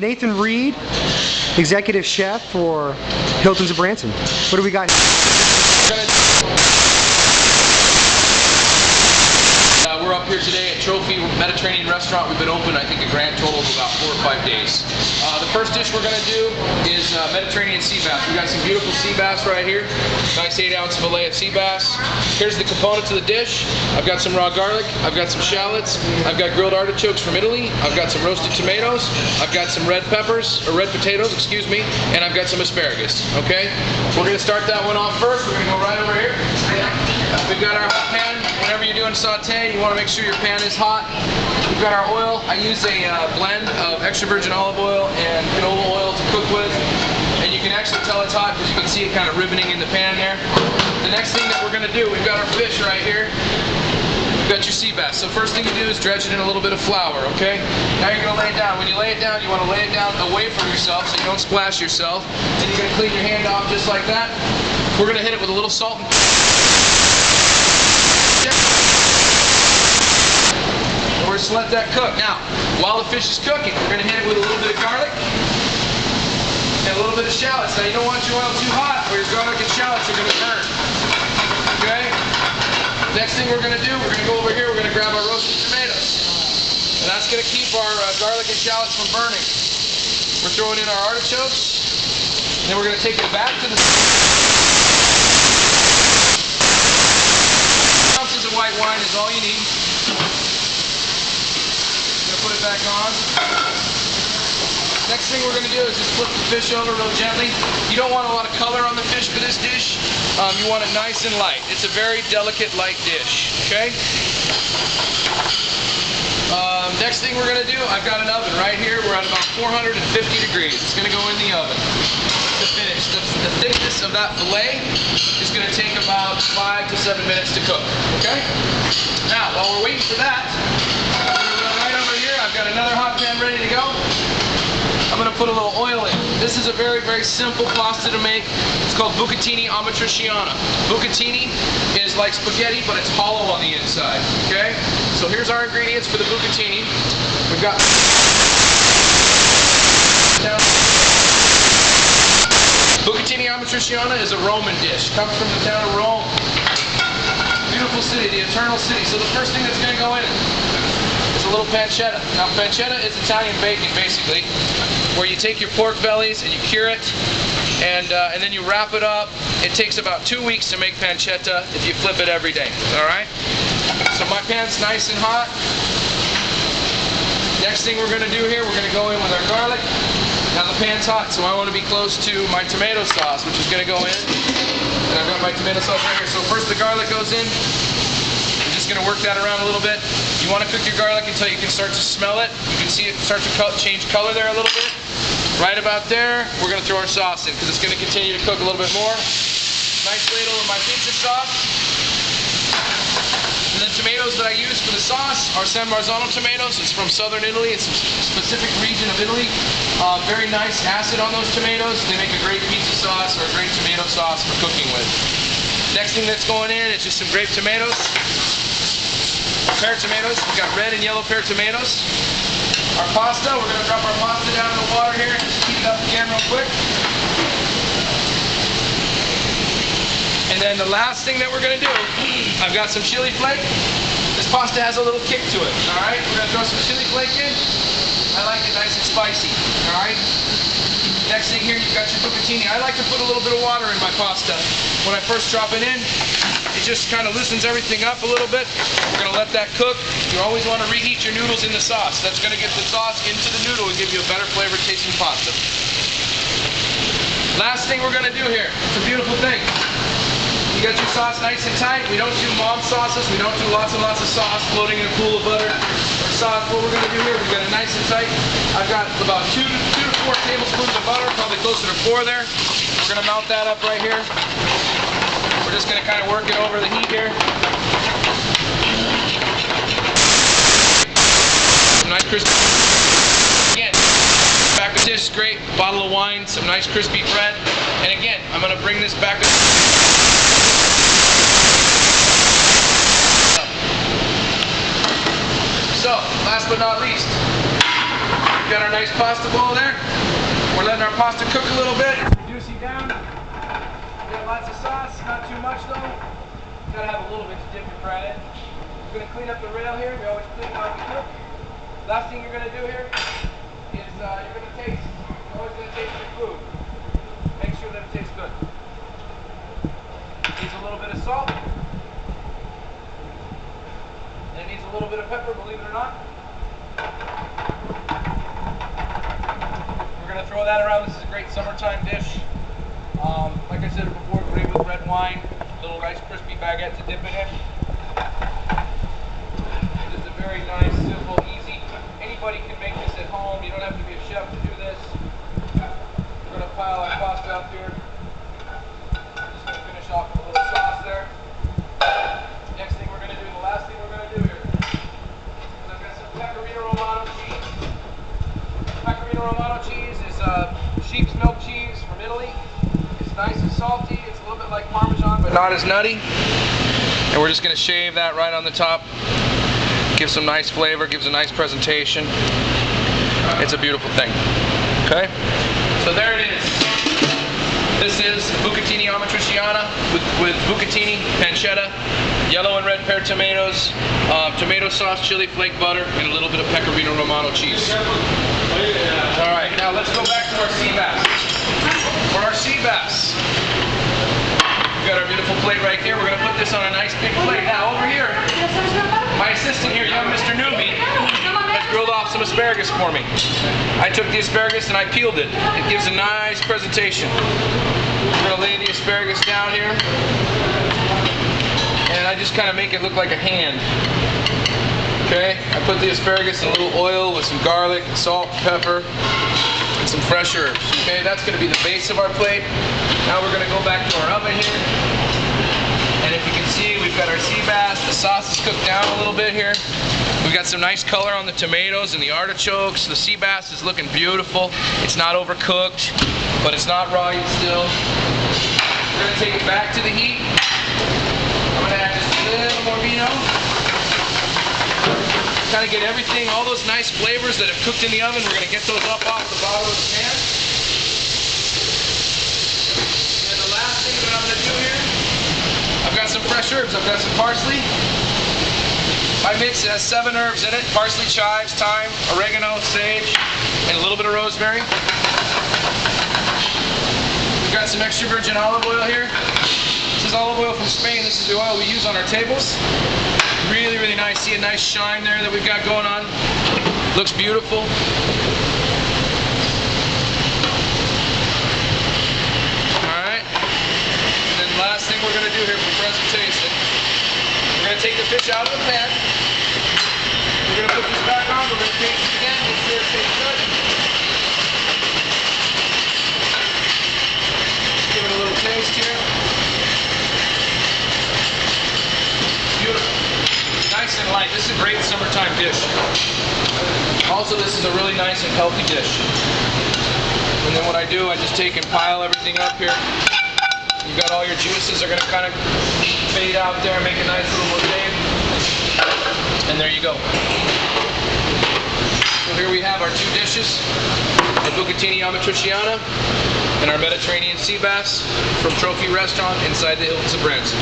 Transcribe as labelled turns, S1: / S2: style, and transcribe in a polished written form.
S1: Nathan Reed, executive chef for Hilton's of Branson. What do we got?
S2: We're up here today at Trophy Mediterranean Restaurant. We've been open, I think, a grand total of about 4 or 5 days. The first dish we're going to do is Mediterranean sea bass. We've got some beautiful sea bass right here. Nice 8-ounce fillet of sea bass. Here's the components of the dish. I've got some raw garlic. I've got some shallots. I've got grilled artichokes from Italy. I've got some roasted tomatoes. I've got some red peppers, or red potatoes, excuse me, and I've got some asparagus. Okay? We're going to start that one off first. We're going to go right over here. We've got our hot pan. Whenever you're doing saute, you want to make sure your pan is hot. We've got our oil. I use a blend of extra virgin olive oil and canola oil to cook with. And you can actually tell it's hot because you can see it kind of ribboning in the pan there. The next thing that we're going to do, we've got our fish right here. You've got your sea bass. So first thing you do is dredge it in a little bit of flour, okay? Now you're going to lay it down. When you lay it down, you want to lay it down away from yourself so you don't splash yourself. Then you're going to clean your hand off just like that. We're going to hit it with a little salt and we're just let that cook. Now, while the fish is cooking, we're going to hit it with a little bit of garlic and a little bit of shallots. Now, you don't want your oil too hot or your garlic and shallots are going to burn. Okay? Next thing we're going to do, we're going to go over here, we're going to grab our roasted tomatoes. And that's going to keep our garlic and shallots from burning. We're throwing in our artichokes. Then we're going to take it back to the ounces of white wine is all you need. Put it back on. Next thing we're going to do is just flip the fish over real gently. You don't want a lot of color on the fish for this dish. You want it nice and light. It's a very delicate, light dish. Okay? Next thing we're going to do, I've got an oven right here. We're at about 450 degrees. It's going to go in the oven to finish. The thickness of that fillet is going to take about 5 to 7 minutes to cook. Okay? Now, while we're waiting for that, I've got another hot pan ready to go. I'm going to put a little oil in. This is a very, very simple pasta to make. It's called bucatini amatriciana. Bucatini is like spaghetti, but it's hollow on the inside. Okay? So here's our ingredients for the bucatini. We've got bucatini amatriciana is a Roman dish. Comes from the town of Rome. Beautiful city, the eternal city. So the first thing that's going to go in is a little pancetta. Now pancetta is Italian bacon basically, where you take your pork bellies and you cure it, and then you wrap it up. It takes about 2 weeks to make pancetta if you flip it every day. Alright? So my pan's nice and hot. Next thing we're going to do here, we're going to go in with our garlic. Now the pan's hot, so I want to be close to my tomato sauce, which is going to go in. And I've got my tomato sauce right here. So first the garlic goes in. We're just going to work that around a little bit. You want to cook your garlic until you can start to smell it. You can see it start to change color there a little bit. Right about there, we're going to throw our sauce in because it's going to continue to cook a little bit more. Nice ladle of my pizza sauce. And the tomatoes that I use for the sauce are San Marzano tomatoes. It's from southern Italy. It's a specific region of Italy. Very nice acid on those tomatoes. They make a great pizza sauce or a great tomato sauce for cooking with. Next thing that's going in is just some grape tomatoes. Pear tomatoes. We've got red and yellow pear tomatoes. Our pasta. We're going to drop our pasta down in the water here. Just heat it up again real quick. And then the last thing that we're going to do, I've got some chili flake. This pasta has a little kick to it. Alright, we're going to throw some chili flake in. I like it nice and spicy. Alright. Next thing here, you've got your bucatini. I like to put a little bit of water in my pasta. When I first drop it in, it just kind of loosens everything up a little bit. We're going to let that cook. You always want to reheat your noodles in the sauce. That's going to get the sauce into the noodle and give you a better flavored tasting pasta. Last thing we're going to do here, it's a beautiful thing. You got your sauce nice and tight. We don't do mom sauces. We don't do lots and lots of sauce floating in a pool of butter or sauce. What we're going to do here, we've got it nice and tight. I've got about 2 to 4 tablespoons of butter, probably closer to 4 there. We're going to melt that up right here. We're just going to kind of work it over the heat here. Some nice crispy. Again, back of dish, great bottle of wine, some nice crispy bread. And again, I'm going to bring this back up. So, last but not least, We've got our nice pasta bowl there. We're letting our pasta cook a little bit. Reduce it down. We got lots of sauce, not too much though. You gotta have a little bit to dip your bread in. We're gonna clean up the rail here. We always clean it while we cook. Last thing you're gonna do here is you're gonna taste. You're always gonna taste your food. Make sure that it tastes good. It needs a little bit of salt. And it needs a little bit of pepper, believe it or not. We're gonna throw that around. This is a great summertime dish. Like I said before, great with red wine. Little nice crispy baguette to dip it in. Just a very nice, simple, easy. Anybody can make this at home. You don't have to be a chef to do this. We're going to pile our pasta up here. Just going to finish off with a little sauce there. Next thing we're going to do, the last thing we're going to do here, is I've got some pecorino romano cheese. Pecorino romano cheese is sheep's milk cheese from Italy. It's nice and salty. It's a little bit like Parmesan, but not as nutty. And we're just going to shave that right on the top. Gives some nice flavor, gives a nice presentation. It's a beautiful thing. Okay? So there it is. This is bucatini amatriciana with bucatini, pancetta, yellow and red pear tomatoes, tomato sauce, chili flake butter, and a little bit of pecorino romano cheese. Alright, now let's go back to our sea bass. For our sea bass, we've got our beautiful plate right here. We're going to put this on a nice big plate. Now over here, my assistant here, young Mr. Newbie, has grilled off some asparagus for me. I took the asparagus and I peeled it. It gives a nice presentation. We're going to lay the asparagus down here. And I just kind of make it look like a hand. Okay? I put the asparagus in a little oil with some garlic and salt, pepper, and some fresh herbs. Okay? That's going to be the base of our plate. Now we're going to go back to our oven here. And if you can see, we've got our sea bass. The sauce is cooked down a little bit here. We've got some nice color on the tomatoes and the artichokes. The sea bass is looking beautiful. It's not overcooked, but it's not raw yet still. We're going to take it back to the heat. I'm going to add just a little more vino. Kind of get everything, all those nice flavors that have cooked in the oven, we're going to get those up off the bottom of the pan. And the last thing that I'm going to do here, I've got some fresh herbs. I've got some parsley. My mix has 7 herbs in it: parsley, chives, thyme, oregano, sage, and a little bit of rosemary. We've got some extra virgin olive oil here. This is olive oil from Spain. This is the oil we use on our tables. Really, really nice. See a nice shine there that we've got going on. Looks beautiful. Alright. And then the last thing we're going to do here for presentation, we're going to take the fish out of the pan. We're going to put this back on. We're going to taste it again. Make sure it tastes good. Give it a little taste here. Beautiful. Nice and light. This is a great summertime dish. Also, this is a really nice and healthy dish. And then what I do, I just take and pile everything up here. You've got all your juices are going to kind of fade out there and make a nice little mosaic. And there you go. So here we have our 2 dishes, the bucatini amatriciana and our Mediterranean sea bass from Trophy Restaurant inside the Hilton of Branson.